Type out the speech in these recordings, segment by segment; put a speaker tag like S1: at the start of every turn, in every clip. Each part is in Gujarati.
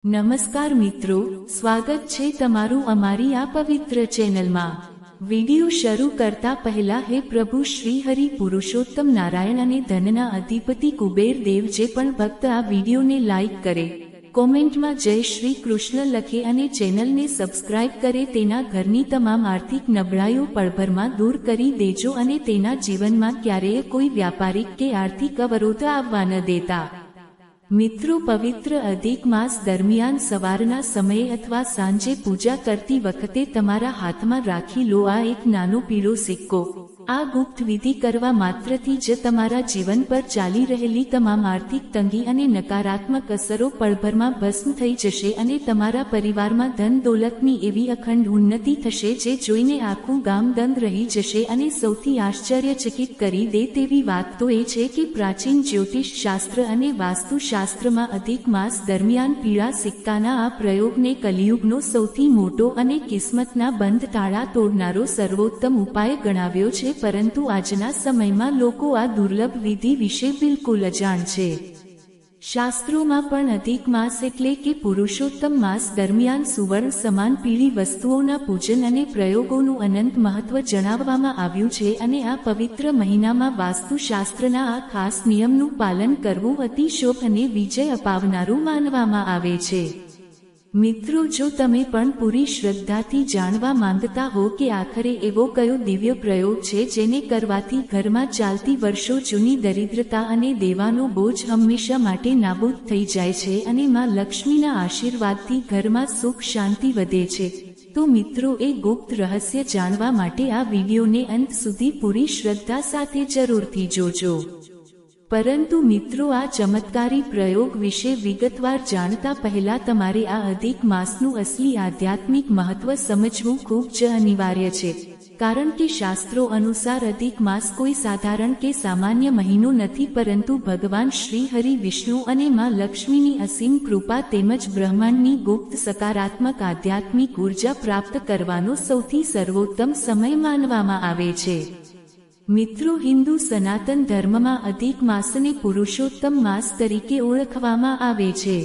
S1: નમસ્કાર મિત્રો, સ્વાગત છે તમારું અમારી આ પવિત્ર ચેનલમાં। વિડિયો શરૂ કરતા પહેલા હે પ્રભુ શ્રી હરિ પુરુષોત્તમ નારાયણ અને ધનના અધિપતિ કુબેર દેવ જે પણ ભક્ત આ વિડિયોને લાઈક કરે, કોમેન્ટમાં જય શ્રી કૃષ્ણ લખે અને ચેનલને સબસ્ક્રાઇબ કરે તેના ઘરની તમામ આર્થિક નબળાઈઓ પળભરમાં દૂર કરી દેજો અને તેના જીવનમાં ક્યારેય કોઈ વ્યાપારિક કે આર્થિક અવરોધ આવવા ન દેતા। મિત્રો, પવિત્ર અધિક માસ દરમિયાન સવારના સમયે અથવા સાંજે પૂજા કરતી વખતે તમારા હાથમાં રાખી લો આ એક નાનો પીળો સિક્કો। આ ગુપ્ત વિધિ કરવા માત્રથી જ તમારા જીવન પર ચાલી રહેલી તમામ આર્થિક તંગી અને નકારાત્મક અસરો પળભરમાં ભસ્મ થઈ જશે અને તમારા પરિવારમાં ધન દોલતની એવી અખંડ ઉન્નતિ થશે જે જોઈને આખું ગામ દંગ રહી જશે। અને સૌથી આશ્ચર્યચકિત કરી દે તેવી વાત તો એ છે કે પ્રાચીન જ્યોતિષ શાસ્ત્ર અને વાસ્તુશાસ્ત્રમાં અધિક માસ દરમિયાન પીળા સિક્કાના આ પ્રયોગને કલિયુગનો સૌથી મોટો અને કિસ્મતના બંધ તાળા તોડનારો સર્વોત્તમ ઉપાય ગણાવ્યો છે, પરંતુ આજના સમયમાં લોકો આ દુર્લભ વિધિ વિશે બિલકુલ અજાણ છે। શાસ્ત્રોમાં પણ અધિક માસ એટલે કે પુરુષોત્તમ માસ દરમિયાન સુવર્ણ સમાન પીળી વસ્તુઓના પૂજન અને પ્રયોગોનું અનંત મહત્વ જણાવવામાં આવ્યું છે અને આ પવિત્ર મહિનામાં વાસ્તુશાસ્ત્રના આ ખાસ નિયમનું પાલન કરવું અતિ શુભ અને વિજય અપાવનારું માનવામાં આવે છે। મિત્રો, જો તમે પણ પૂરી શ્રદ્ધાથી જાણવા માંગતા હો કે આખરે એવો કયો દિવ્ય પ્રયોગ છે જેને કરવાથી ઘરમાં ચાલતી વર્ષો જૂની દરિદ્રતા અને દેવાનો બોજ હંમેશા માટે નાબૂદ થઈ જાય છે અને માં લક્ષ્મીના આશીર્વાદથી ઘરમાં સુખ શાંતિ વધે છે, તો મિત્રો એ ગુપ્ત રહસ્ય જાણવા માટે આ વિડીયોને અંત સુધી પૂરી શ્રદ્ધા સાથે જરૂરથી જોજો। પરંતુ મિત્રો, આ ચમત્કારી પ્રયોગ વિશે વિગતવાર જાણતા પહેલા તમારે આ અધિક માસનું અસલી આધ્યાત્મિક મહત્વ સમજવું ખૂબ જ અનિવાર્ય છે, કારણ કે શાસ્ત્રો અનુસાર અધિક માસ કોઈ સાધારણ કે સામાન્ય મહિનો નથી, પરંતુ ભગવાન શ્રી હરિ વિષ્ણુ અને માં લક્ષ્મીની અસીમ કૃપા તેમજ બ્રહ્માંડની ગુપ્ત સકારાત્મક આધ્યાત્મિક ઉર્જા પ્રાપ્ત કરવાનો સૌથી સર્વોત્તમ સમય માનવામાં આવે છે। મિત્રો, હિન્દુ સનાતન ધર્મમાં અધિક માસને પુરુષોત્તમ માસ તરીકે ઓળખવામાં આવે છે।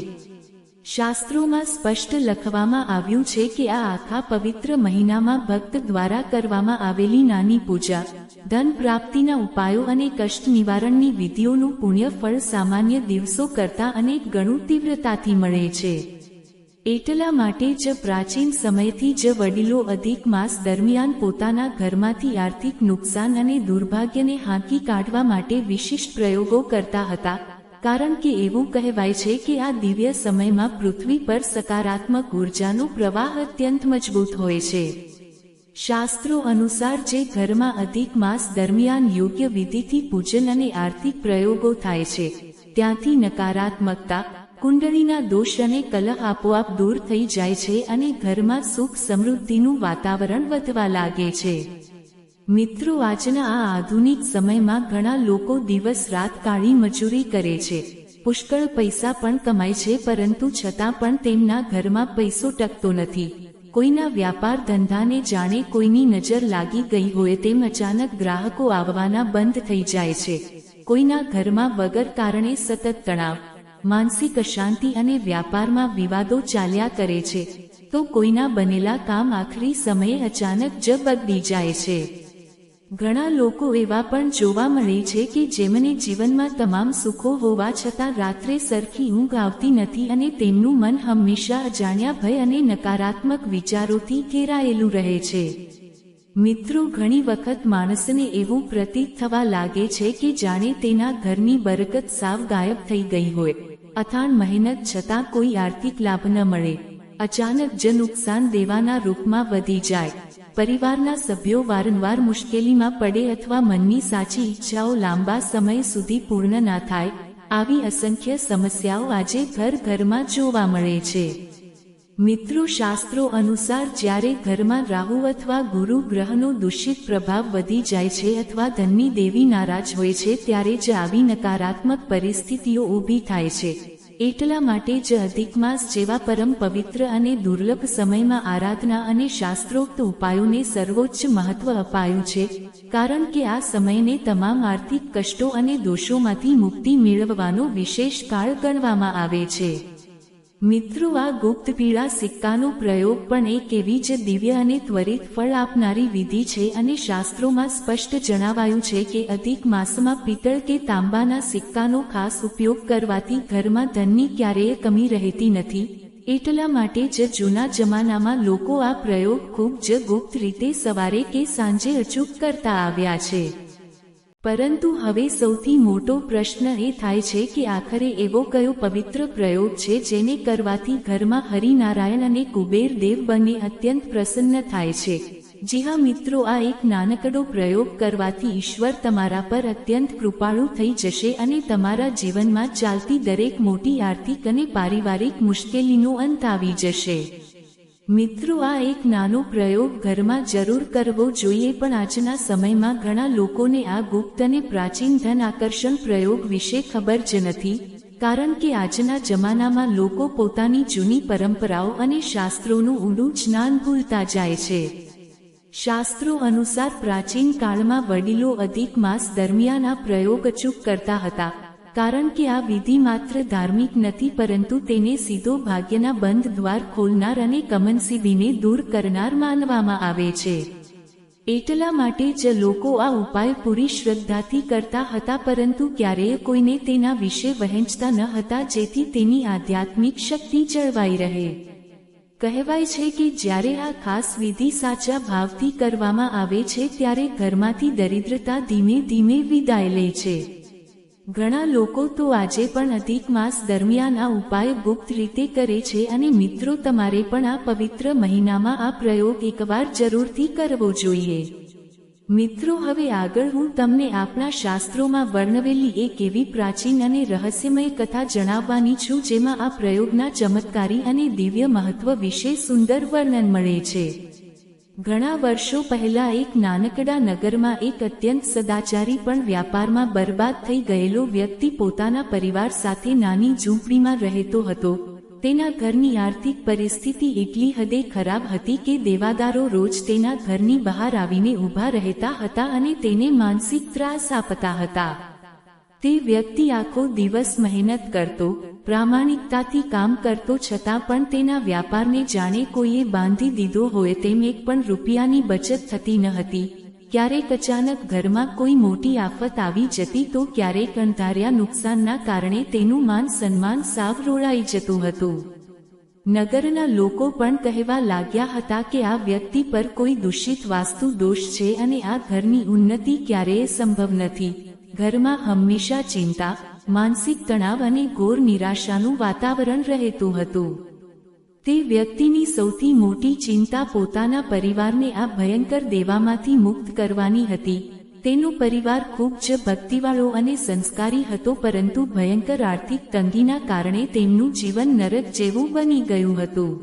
S1: શાસ્ત્રોમાં સ્પષ્ટ લખવામાં આવ્યું છે કે આ આખા પવિત્ર મહિનામાં ભક્ત દ્વારા કરવામાં આવેલી નાની પૂજા, ધન પ્રાપ્તિના ઉપાયો અને કષ્ટ નિવારણની વિધિઓનું પુણ્ય ફળ સામાન્ય દિવસો કરતાં અનેક ગણું તીવ્રતાથી મળે છે। એટલા માટે જ પ્રાચીન સમયથી જ વડીલો અધિક માસ દરમિયાન પોતાના ઘરમાંથી આર્થિક નુકસાન અને દુર્ભાગ્યને હાંકી કાઢવા માટે વિશિષ્ટ પ્રયોગો કરતા હતા, કારણ કે એવું કહેવાય છે કે આ દિવ્ય સમયમાં પૃથ્વી પર સકારાત્મક ઉર્જાનો પ્રવાહ અત્યંત મજબૂત હોય છે। શાસ્ત્રો અનુસાર જે ઘરમાં અધિક માસ દરમિયાન યોગ્ય વિધિથી પૂજન અને આર્થિક પ્રયોગો થાય છે, ત્યાંથી નકારાત્મકતા, કુંડળીના દોષ અને કલહ આપોઆપ દૂર થઈ જાય છે અને ઘરમાં સુખ સમૃદ્ધિનું વાતાવરણ વધવા લાગે છે। મિત્રો, આજના આ આધુનિક સમયમાં ઘણા લોકો દિવસ રાત કાળી મજૂરી કરે છે, પુષ્કળ પૈસા પણ કમાય છે, પરંતુ છતાં પણ તેમના ઘરમાં પૈસો ટકતો નથી। કોઈના વ્યાપાર ધંધાને જાણે કોઈની નજર લાગી ગઈ હોય તેમ અચાનક ગ્રાહકો આવવાના બંધ થઈ જાય છે। કોઈના ઘરમાં વગર કારણે સતત તણાવ, માનસિક અશાંતિ અને વ્યાપારમાં વિવાદો ચાલ્યા કરે છે, તો કોઈના બનેલા કામ આખરી સમયે અચાનક જ બગડી જાય છે। ઘણા લોકો એવા પણ જોવા મળે છે કે જેમને જીવનમાં તમામ સુખો હોવા છતાં રાત્રે સરખી ઊંઘ આવતી નથી અને તેમનું મન હંમેશા અજાણ્યા ભય અને નકારાત્મક વિચારોથી ઘેરાયેલું રહે છે। મિત્રો, ઘણી વખત માણસને એવું પ્રતીત થવા લાગે છે કે જાણે તેના ઘરની બરકત સાવ ગાયબ થઈ ગઈ હોય। અથાણ મહેનત છતાં કોઈ આર્થિક લાભ ન મળે, અચાનક જ નુકસાન દેવાના રૂપમાં વધી જાય, પરિવારના સભ્યો વારંવાર મુશ્કેલીમાં પડે અથવા મનની સાચી ઈચ્છાઓ લાંબા સમય સુધી પૂર્ણ ના થાય, આવી અસંખ્ય સમસ્યાઓ આજે ઘરમાં જોવા મળે છે। મિત્રો, શાસ્ત્રો અનુસાર જ્યારે ઘરમાં રાહુ અથવા ગુરુ ગ્રહનો દૂષિત પ્રભાવ વધી જાય છે અથવા ધનની દેવી નારાજ હોય છે, ત્યારે જ આવી નકારાત્મક પરિસ્થિતિઓ ઊભી થાય છે। એટલા માટે જ અધિક માસ જેવા પરમ પવિત્ર અને દુર્લભ સમયમાં આરાધના અને શાસ્ત્રોક્ત ઉપાયોને સર્વોચ્ચ મહત્વ અપાયું છે, કારણ કે આ સમયને તમામ આર્થિક કષ્ટો અને દોષોમાંથી મુક્તિ મેળવવાનો વિશેષ કાળ ગણવામાં આવે છે। મિત્રો, આ ગુપ્ત પીળા સિક્કાનો પ્રયોગ પણ એક એવી જ દિવ્ય અને ત્વરિત ફળ આપનારી વિધિ છે અને શાસ્ત્રોમાં સ્પષ્ટ જણાવાયું છે કે અધિક માસમાં પિત્તળ કે તાંબાના સિક્કાનો ખાસ ઉપયોગ કરવાથી ઘરમાં ધનની ક્યારેય કમી રહેતી નથી. એટલા માટે જ જૂના જમાનામાં લોકો આ પ્રયોગ ખૂબ જ ગુપ્ત રીતે સવારે કે સાંજે અચૂક કરતા આવ્યા છે. પરંતુ હવે સૌથી મોટો પ્રશ્ન એ થાય છે કે આખરે એવો કયો પવિત્ર પ્રયોગ છે જેને કરવાથી ઘરમાં હરિનારાયણ અને કુબેર દેવ બંને અત્યંત પ્રસન્ન થાય છે. જી હા મિત્રો, આ એક નાનકડો પ્રયોગ કરવાથી ઈશ્વર તમારા પર અત્યંત કૃપાળુ થઈ જશે અને તમારા જીવનમાં ચાલતી દરેક મોટી આર્થિક અને પારિવારિક મુશ્કેલીનો અંત આવી જશે. મિત્રો, આ એક નાનો પ્રયોગ ઘરમાં જરૂર કરવો જોઈએ, પણ આજના સમયમાં ઘણા લોકોને આ ગુપ્ત અને પ્રાચીન ધન આકર્ષણ પ્રયોગ વિશે ખબર જ નથી, કારણ કે આજના જમાનામાં લોકો પોતાની જૂની પરંપરાઓ અને શાસ્ત્રોનું ઊંડું જ્ઞાન ભૂલતા જાય છે. શાસ્ત્રો અનુસાર પ્રાચીન કાળમાં વડીલો અધિક માસ દરમિયાન આ પ્રયોગ અચૂક કરતા હતા, કારણ કે આ વિધિ માત્ર ધાર્મિક નથી પરંતુ તેને સીધો ભાગ્યના બંધ દ્વાર ખોલનાર અને કમનસીબીને દૂર કરનાર માનવામાં આવે છે. એટલા માટે જ લોકો આ ઉપાય પૂરી શ્રદ્ધાથી કરતા હતા, પરંતુ ક્યારેય કોઈને તેના વિશે વહેંચતા ન હતા જેથી તેની આધ્યાત્મિક શક્તિ જળવાઈ રહે. કહેવાય છે કે જ્યારે આ ખાસ વિધિ સાચા ભાવથી કરવામાં આવે છે ત્યારે ઘરમાંથી દરિદ્રતા ધીમે ધીમે વિદાય લે છે. ઘણા લોકો તો આજે પણ અધિક માસ દરમિયાન આ ઉપાય ગુપ્ત રીતે કરે છે અને મિત્રો, તમારે પણ આ પવિત્ર મહિનામાં આ પ્રયોગ એકવાર જરૂરથી કરવો જોઈએ. મિત્રો, હવે આગળ હું તમને આપણા શાસ્ત્રોમાં વર્ણવેલી એક એવી પ્રાચીન અને રહસ્યમય કથા જણાવવાની છું જેમાં આ પ્રયોગના ચમત્કારી અને દિવ્ય મહત્વ વિશે સુંદર વર્ણન મળે છે. ઘણા વર્ષો પહેલા એક નાનકડા નગરમાં એક અત્યંત સદાચારી પણ વ્યાપારમાં બરબાદ થઈ ગયેલો વ્યક્તિ પોતાના પરિવાર સાથે નાની ઝૂંપડીમાં રહેતો હતો. તેના ઘરની આર્થિક પરિસ્થિતિ એટલી હદે ખરાબ હતી કે દેવાદારો રોજ તેના ઘરની બહાર આવીને ઊભા રહેતા હતા અને તેને માનસિક ત્રાસ આપતા હતા. તે વ્યક્તિ આખો દિવસ મહેનત કરતો, પ્રામાણિકતાથી કામ કરતો, છતાં પણ તેના વ્યાપારને જાણે કોઈએ બાંધી દીધો હોય તેમ એક પણ રૂપિયાની બચત થતી ન હતી. ક્યારેક અચાનક ઘરમાં કોઈ મોટી આફત આવી જતી તો ક્યારેક અણધાર્યા નુકસાનના કારણે તેનું માન સન્માન સાવ રોળાઈ જતું હતું. નગરના લોકો પણ કહેવા લાગ્યા હતા કે આ વ્યક્તિ પર કોઈ દૂષિત વાસ્તુ દોષ છે અને આ ઘરની ઉન્નતિ ક્યારેય સંભવ નથી. ઘરમાં હંમેશા ચિંતા, માનસિક તણાવ અને ઘોર નિરાશાનું વાતાવરણ રહેતું હતું. તે વ્યક્તિની સૌથી મોટી ચિંતા પોતાના પરિવારને આ ભયંકર દેવામાંથી મુક્ત કરવાની હતી. તેનો પરિવાર ખૂબ જ ભક્તિવાળો અને સંસ્કારી હતો, પરંતુ ભયંકર આર્થિક તંગીના કારણે તેમનું જીવન નરક જેવું બની ગયું હતું.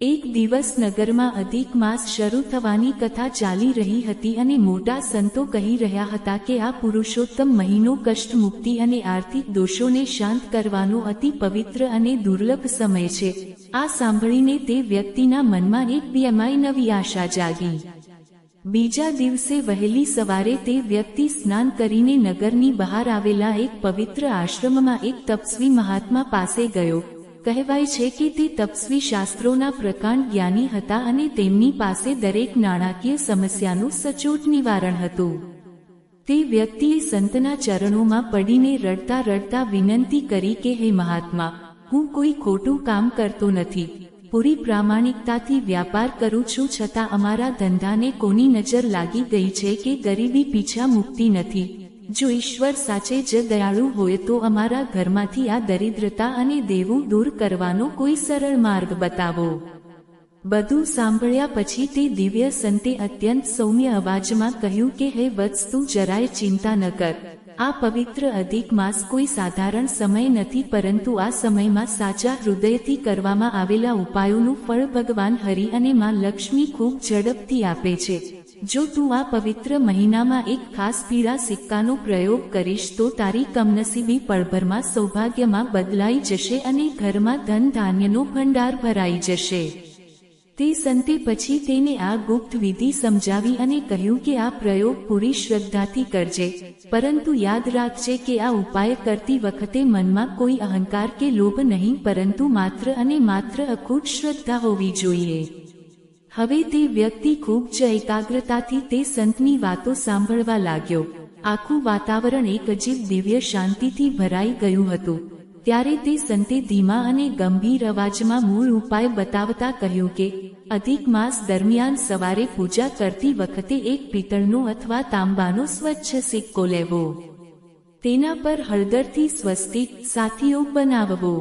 S1: એક દિવસ નગરમાં અધિક માસ શરૂ થવાની કથા ચાલી રહી હતી અને મોટા સંતો કહી રહ્યા હતા કે આ પુરુષોત્તમ મહિનો કષ્ટ મુક્તિ અને આર્થિક દોષોને શાંત કરવાનો અતિ પવિત્ર અને દુર્લભ સમય છે. આ સાંભળીને તે વ્યક્તિના મનમાં એક બેમાય નવી આશા જાગી. બીજા દિવસે વહેલી સવારે તે વ્યક્તિ સ્નાન કરીને નગરની બહાર આવેલા એક પવિત્ર આશ્રમમાં એક તપસ્વી મહાત્મા પાસે ગયો. કહેવાય છે કે તે તપસ્વી શાસ્ત્રોના પ્રકાંડ જ્ઞાની હતા અને તેમની પાસે દરેક નાણાકીય સમસ્યાનું સચોટ નિવારણ હતું. તે વ્યક્તિએ સંતના ચરણોમાં પડીને રડતા રડતા વિનંતી કરી કે હે મહાત્મા, હું કોઈ ખોટું કામ કરતો નથી. પૂરી પ્રામાણિકતાથી વ્યાપાર કરું છું, છતાં અમારા ધંધાને કોની નજર લાગી ગઈ છે કે ગરીબી પીછા મુકતી નથી. જો ઈશ્વર સાચે જ દયાળુ હોય તો અમારા ઘરમાંથી આ દરિદ્રતા અને દેવું દૂર કરવાનો કોઈ સરળ માર્ગ બતાવો. બધું સાંભળ્યા પછી તે દિવ્ય સંતે અત્યંત સૌમ્ય અવાજમાં કહ્યું કે હે વત્સ, તું જરાય ચિંતા ન કર. આ પવિત્ર અધિક માસ કોઈ સાધારણ સમય નથી, પરંતુ આ સમયમાં સાચા હૃદયથી કરવામાં આવેલા ઉપાયોનું ફળ ભગવાન હરિ અને માં લક્ષ્મી ખૂબ ઝડપથી આપે છે. જો તું આ પવિત્ર મહિનામાં એક ખાસ પીળા સિક્કાનો પ્રયોગ કરીશ તો તારી કમનસીબી પળભરમાં સૌભાગ્યમાં બદલાઈ જશે અને ઘરમાં ધન ધાન્યનો ભંડાર ભરાઈ જશે. તે સંતે પછી તેને આ ગુપ્ત વિધિ સમજાવી અને કહ્યું કે આ પ્રયોગ પૂરી શ્રદ્ધાથી કરજે, પરંતુ યાદ રાખજે કે આ ઉપાય કરતી વખતે મનમાં કોઈ અહંકાર કે લોભ નહીં, પરંતુ માત્ર અને માત્ર અખૂટ શ્રદ્ધા હોવી જોઈએ. હવે તે વ્યક્તિ ખૂબ જ એકાગ્રતાથી તે સંતની વાતો સાંભળવા લાગ્યો. આખું વાતાવરણ એક અજીબ દિવ્ય શાંતિથી ભરાઈ ગયું હતું. ત્યારે તે સંતે ધીમા અને ગંભીર અવાજમાં મૂળ ઉપાય બતાવતા કહ્યું કે અધિક માસ દરમિયાન સવારે પૂજા કરતી વખતે એક પિત્તળનો અથવા તાંબાનો સ્વચ્છ સિક્કો લેવો. તેના પર હળદરથી સ્વસ્તિક સાથીઓ બનાવવો.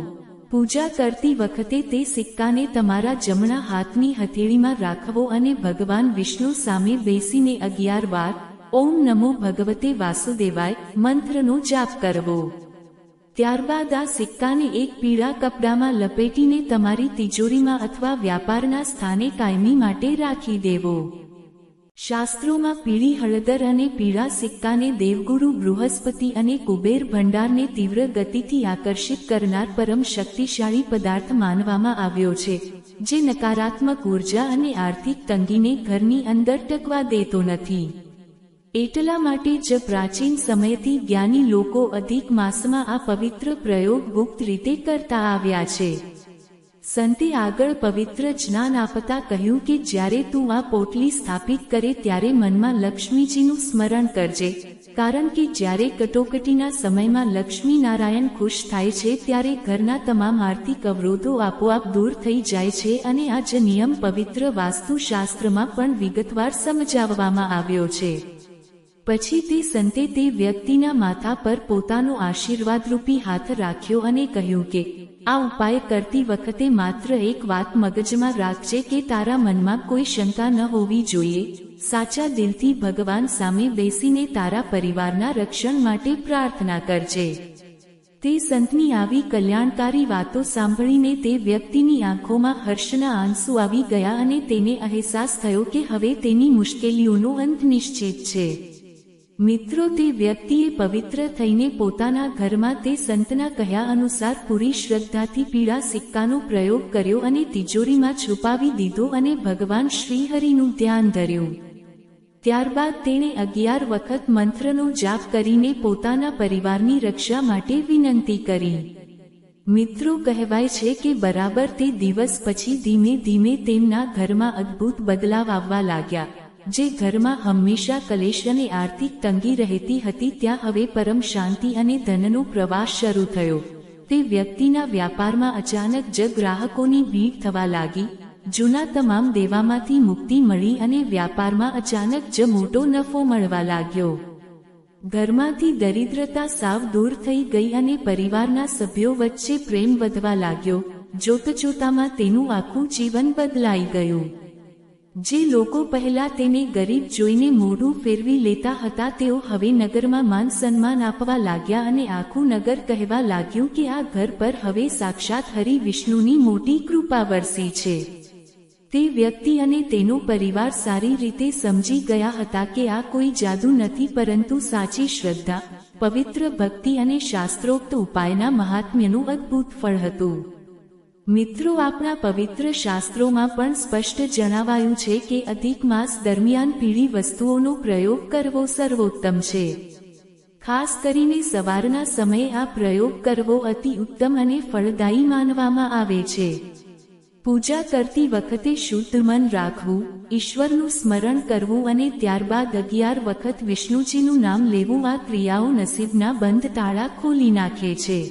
S1: પૂજા કરતી વખતે તે સિક્કાને તમારા જમણા હાથની હથેળીમાં રાખવો અને ભગવાન વિષ્ણુ સામે બેસીને 11 વાર ઓમ નમો ભગવતે વાસુદેવાય મંત્રનો જાપ કરવો. ત્યારબાદ આ સિક્કાને એક પીળા કપડામાં લપેટીને તમારી તિજોરીમાં અથવા વ્યાપારના સ્થાને કાયમી માટે રાખી દેવો. શાસ્ત્રોમાં પીળી હળદર અને પીળા સિક્કાને દેવગુરુ બૃહસ્પતિ અને કુબેર ભંડારને તીવ્ર ગતિથી આકર્ષિત કરનાર પરમ શક્તિશાળી પદાર્થ માનવામાં આવ્યો છે, જે નકારાત્મક ઉર્જા અને આર્થિક તંગીને ઘરની અંદર ટકવા દેતો નથી. એટલા માટે જ પ્રાચીન સમયથી જ્ઞાની લોકો અધિક માસમાં આ પવિત્ર પ્રયોગ ગુપ્ત રીતે કરતા આવ્યા છે. સંતે આગળ પવિત્ર જ્ઞાન આપતા કહ્યું કે જ્યારે તું આ પોટલી સ્થાપિત કરે ત્યારે મનમાં લક્ષ્મીજીનું સ્મરણ કરજે, કારણ કે જ્યારે કટોકટીના સમયમાં લક્ષ્મી નારાયણ ખુશ થાય છે ત્યારે ઘરના તમામ આર્થિક અવરોધો આપોઆપ દૂર થઈ જાય છે. અને આ જ નિયમ પવિત્ર વાસ્તુશાસ્ત્રમાં પણ વિગતવાર સમજાવવામાં આવ્યો છે. પછી તે સંતે તે વ્યક્તિના માથા પર પોતાનો આશીર્વાદરૂપી હાથ રાખ્યો અને કહ્યું કે આ ઉપાય કરતી વખતે માત્ર એક વાત મગજમાં રાખજે કે તારા મનમાં કોઈ શંકા ન હોવી જોઈએ. સાચા દિલથી ભગવાન સામે બેસીને તારા પરિવારના રક્ષણ માટે પ્રાર્થના કરજે. તે સંતની આવી કલ્યાણકારી વાતો સાંભળીને તે વ્યક્તિની આંખોમાં હર્ષના આંસુ આવી ગયા અને તેને અહેસાસ થયો કે હવે તેની મુશ્કેલીઓનો અંત નિશ્ચિત છે. મિત્રો, તે વ્યક્તિએ પવિત્ર થઈને પોતાના ઘરમાં તે સંતના કહ્યા અનુસાર પૂરી શ્રદ્ધાથી પીળા સિક્કાનો પ્રયોગ કર્યો અને તિજોરીમાં છુપાવી દીધો અને ભગવાન શ્રીહરિનું ધ્યાન ધર્યું. ત્યારબાદ તેણે 11 વખત મંત્રનો જાપ કરીને પોતાના પરિવારની રક્ષા માટે વિનંતી કરી. મિત્રો, કહેવાય છે કે બરાબર તે દિવસ પછી ધીમે ધીમે તેમના ઘરમાં અદ્ભુત બદલાવ આવવા લાગ્યા. જે ઘરમાં હંમેશા કલેશ અને આર્થિક તંગી રહેતી હતી ત્યાં હવે પરમ શાંતિ અને ધનનો પ્રવાહ શરૂ થયો. તે વ્યક્તિના વ્યાપારમાં અચાનક જ ગ્રાહકોની ભીડ થવા લાગી. જૂના તમામ દેવામાંથી મુક્તિ મળી અને વ્યાપારમાં અચાનક જ મોટો નફો મળવા લાગ્યો. ઘરમાંથી દરિદ્રતા સાવ દૂર થઈ ગઈ અને પરિવારના સભ્યો વચ્ચે પ્રેમ વધવા લાગ્યો. જોતજોતામાં તેનું આખું જીવન બદલાઈ ગયું. જે લોકો પહેલા તેને ગરીબ જોઈને મોઢું ફેરવી લેતા હતા તેઓ હવે નગરમાં માન સન્માન આપવા લાગ્યા અને આખું નગર કહેવા લાગ્યું કે આ ઘર પર હવે સાક્ષાત હરિ વિષ્ણુની મોટી કૃપા વરસી છે. તે વ્યક્તિ અને તેનો પરિવાર સારી રીતે સમજી ગયા હતા કે આ કોઈ જાદુ નથી, પરંતુ સાચી શ્રદ્ધા, પવિત્ર ભક્તિ અને શાસ્ત્રોક્ત ઉપાયના મહાત્મ્યનું અદ્ભુત ફળ હતું. મિત્રો, આપણા પવિત્ર શાસ્ત્રોમાં પણ સ્પષ્ટ જણાવાયું છે કે અધિક માસ દરમિયાન પીળી વસ્તુઓનો પ્રયોગ કરવો સર્વોત્તમ છે. ખાસ કરીને સવારના સમયે આ પ્રયોગ કરવો અતિ ઉત્તમ અને ફળદાયી માનવામાં આવે છે. પૂજા કરતી વખતે શુદ્ધ મન રાખવું, ઈશ્વરનું સ્મરણ કરવું અને ત્યારબાદ 11 વખત વિષ્ણુજીનું નામ લેવું, આ ક્રિયાઓ નસીબના બંધ તાળા ખોલી નાખે છે.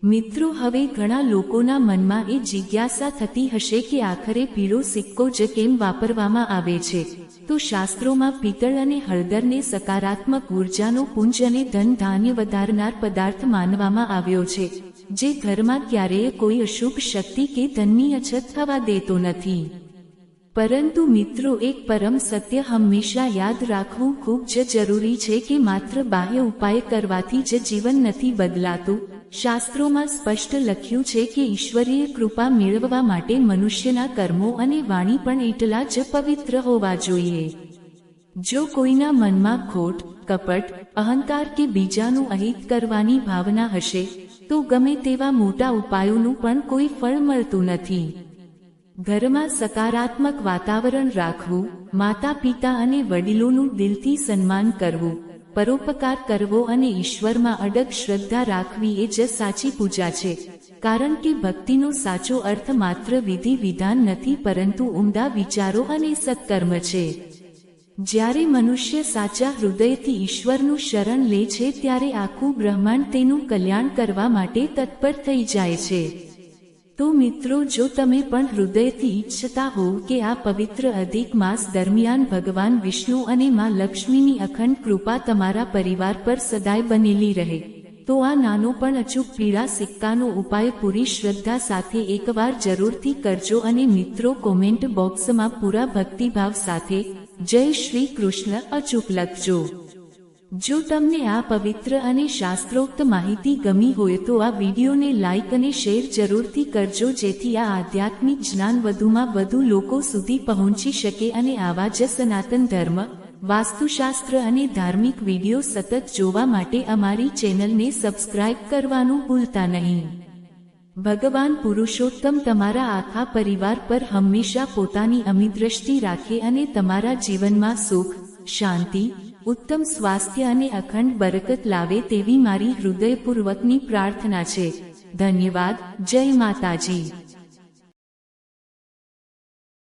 S1: મિત્રો, હવે ઘણા લોકોના મનમાં એ જિજ્ઞાસા થતી હશે કે આખરે પીળો સિક્કો જ કેમ વાપરવામાં આવે છે. તો શાસ્ત્રોમાં પિત્તળ અને હળદરને સકારાત્મક ઉર્જાનો પુંજ અને ધન ધાન્ય વધારનાર પદાર્થ માનવામાં આવ્યો છે, જે ઘરમાં ક્યારેય કોઈ અશુભ શક્તિ કે ધનની અછત થવા દેતો નથી. પરંતુ મિત્રો, એક પરમ સત્ય હંમેશા યાદ રાખવું ખૂબ જ જરૂરી છે કે માત્ર બાહ્ય ઉપાય કરવાથી જ જીવન નથી બદલાતું. શાસ્ત્રોમાં સ્પષ્ટ લખ્યું છે કે ઈશ્વરીય કૃપા મેળવવા માટે મનુષ્યના કર્મો અને વાણી પણ એટલા જ પવિત્ર હોવા જોઈએ. જો કોઈના મનમાં ખોટ, કપટ, અહંકાર કે બીજાનું અહિત કરવાની ભાવના હશે તો ગમે તેવા મોટા ઉપાયોનું પણ કોઈ ફળ મળતું નથી. ઘરમાં સકારાત્મક વાતાવરણ રાખવું, માતા પિતા અને વડીલોનું દિલથી સન્માન કરવું, પરોપકાર કરવો અને ઈશ્વરમાં અડગ શ્રદ્ધા રાખવી એ જ સાચી પૂજા છે, કારણ કે ભક્તિનો સાચો અર્થ માત્ર વિધિ વિધાન નથી પરંતુ ઉમદા વિચારો અને સત્કર્મ છે. જ્યારે મનુષ્ય સાચા હૃદયથી ઈશ્વરનું શરણ લે છે ત્યારે આખું બ્રહ્માંડ તેનું કલ્યાણ કરવા માટે તત્પર થઈ જાય છે. તો મિત્રો, જો તમે પણ હૃદયથી ઈચ્છતા હોવ કે આ પવિત્ર અધિક માસ દરમિયાન ભગવાન વિષ્ણુ અને માં લક્ષ્મીની અખંડ કૃપા તમારા પરિવાર પર સદાય બનેલી રહે, તો આ નાનો પણ અચૂક પીળા સિક્કાનો ઉપાય પૂરી શ્રદ્ધા સાથે એકવાર જરૂરથી કરજો અને મિત્રો, કોમેન્ટ બોક્સમાં પૂરા ભક્તિભાવ સાથે જય શ્રી કૃષ્ણ અચૂક લખજો. જો તમને આ પવિત્ર અને શાસ્ત્રોક્ત માહિતી ગમી હોય તો આ વિડીયોને લાઇક અને શેર જરૂરથી કરજો, જેથી આ આધ્યાત્મિક જ્ઞાન વધુમાં વધુ લોકો સુધી પહોંચી શકે અને આવા જ સનાતન ધર્મ, વાસ્તુશાસ્ત્ર અને ધાર્મિક વિડીયો સતત જોવા માટે અમારી ચેનલને સબસ્ક્રાઇબ કરવાનું ભૂલતા નહીં. ભગવાન પુરુષોત્તમ તમારા આખા પરિવાર પર હંમેશા પોતાની અમિદ્રષ્ટિ રાખે અને તમારા જીવનમાં સુખ, શાંતિ, ઉત્તમ સ્વાસ્થ્ય અને અખંડ બરકત લાવે તેવી મારી હૃદયપૂર્વકની પ્રાર્થના છે. ધન્યવાદ. જય માતાજી.